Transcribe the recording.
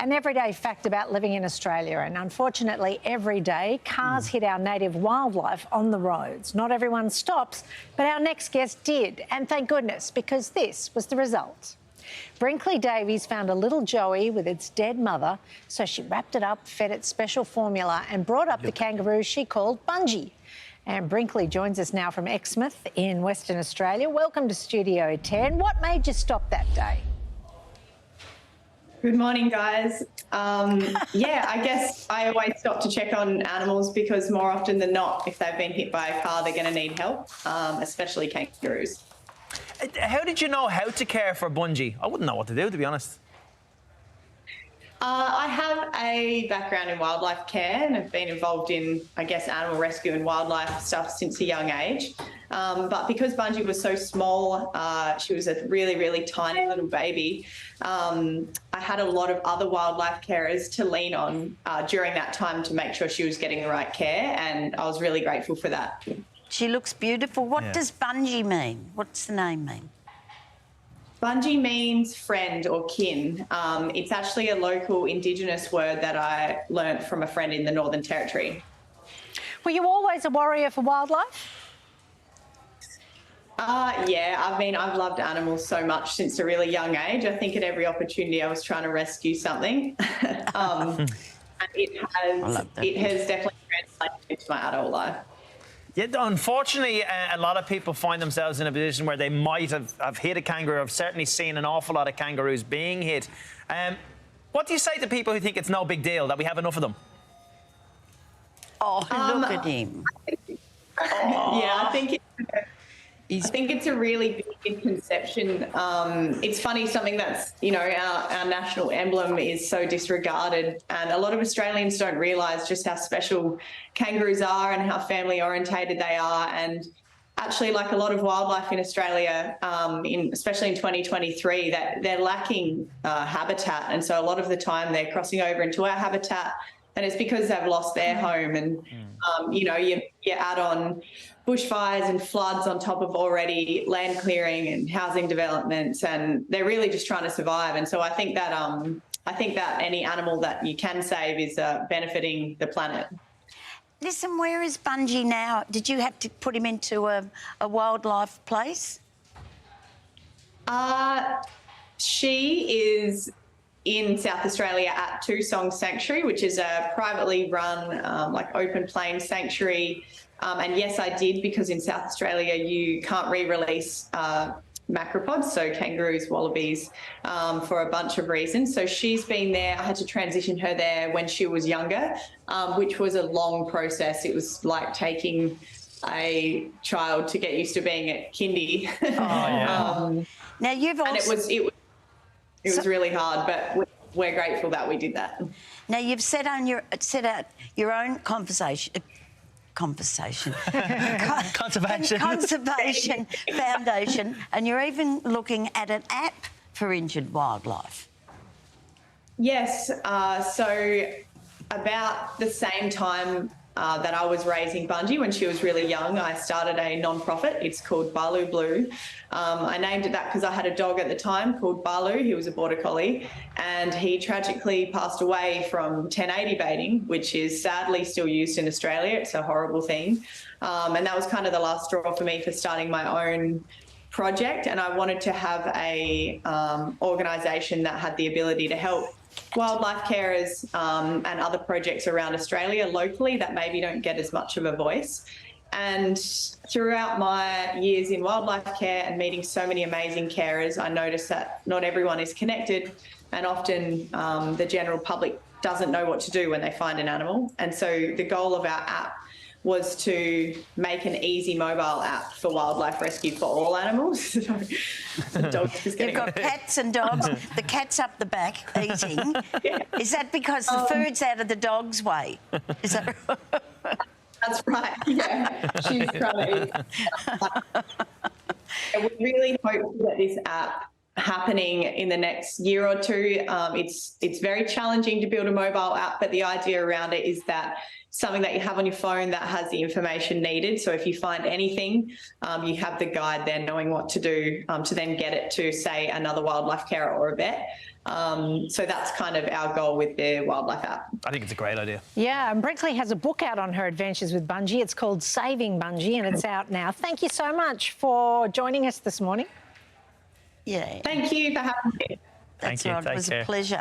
An everyday fact about living in Australia, and unfortunately every day cars hit our native wildlife on the roads. Not everyone stops, but our next guest did, and thank goodness, because this was the result. Brinkley Davies found a little joey with its dead mother, so she wrapped it up, fed it special formula and brought up the kangaroo she called Bungie. And Brinkley joins us now from Exmouth in Western Australia. Welcome to Studio 10. What made you stop that day? Good morning, guys. Yeah, I guess I always stop to check on animals because more often than not, if they've been hit by a car, they're going to need help, especially kangaroos. How did you know how to care for Bungie? I wouldn't know what to do, to be honest. I have a background in wildlife care and have been involved in, I guess, animal rescue and wildlife stuff since a young age. But because Bungie was so small, she was a really, really tiny little baby, I had a lot of other wildlife carers to lean on during that time to make sure she was getting the right care, and I was really grateful for that. She looks beautiful. What does Bungie mean? What's the name mean? Bungie means friend or kin. It's actually a local Indigenous word that I learnt from a friend in the Northern Territory. Were you always a warrior for wildlife? Yeah, I mean, I've loved animals so much since a really young age. I think at every opportunity I was trying to rescue something. And it has definitely translated into my adult life. Yeah, unfortunately, a lot of people find themselves in a position where they might have hit a kangaroo. I've certainly seen an awful lot of kangaroos being hit. What do you say to people who think it's no big deal, that we have enough of them? Oh, look at him. Yeah, I think it's a really big misconception. It's funny, something that's, you know, our national emblem is so disregarded, and a lot of Australians don't realise just how special kangaroos are and how family orientated they are. And actually, like a lot of wildlife in Australia, especially in 2023, that they're lacking habitat, and so a lot of the time they're crossing over into our habitat, and it's because they've lost their home. And you know, you add on bushfires and floods on top of already land clearing and housing developments, and they're really just trying to survive. And so I think that any animal that you can save is benefiting the planet. Listen, where is Bungie now? Did you have to put him into a wildlife place? She is in South Australia at Two Songs Sanctuary, which is a privately run, like open plains sanctuary. And yes, I did, because in South Australia you can't re-release macropods, so kangaroos, wallabies, for a bunch of reasons. So she's been there. I had to transition her there when she was younger, which was a long process. It was like taking a child to get used to being at kindy. Oh, yeah. Now you've also... And it was really hard, but we're grateful that we did that. Now you've set out your own conservation foundation, and you're even looking at an app for injured wildlife. Yes. So about the same time that I was raising Bungie, when she was really young, I started a non-profit. It's called Balu Blue. I named it that because I had a dog at the time called Balu. He was a border collie, and he tragically passed away from 1080 baiting, which is sadly still used in Australia. It's a horrible thing. And that was kind of the last straw for me for starting my own project. And I wanted to have a organisation that had the ability to help wildlife carers and other projects around Australia locally that maybe don't get as much of a voice. And throughout my years in wildlife care and meeting so many amazing carers, I noticed that not everyone is connected, and often the general public doesn't know what to do when they find an animal. And so the goal of our app was to make an easy mobile app for wildlife rescue for all animals. The dog's just getting... You've got cats and dogs. The cat's up the back eating. Yeah. Is that because the food's out of the dog's way? Is that right? That's right, yeah. She's trying to eat. And we really hope to get this app happening in the next year or two. It's very challenging to build a mobile app, but the idea around it is that something that you have on your phone that has the information needed. So if you find anything, you have the guide there knowing what to do to then get it to, say, another wildlife carer or a vet. So that's kind of our goal with the wildlife app. I think it's a great idea. Yeah, and Brinkley has a book out on her adventures with Bungie. It's called Saving Bungie, and it's out now. Thank you so much for joining us this morning. Yeah. Thank you for having me. That's Thank you. right. It Take was care. a pleasure.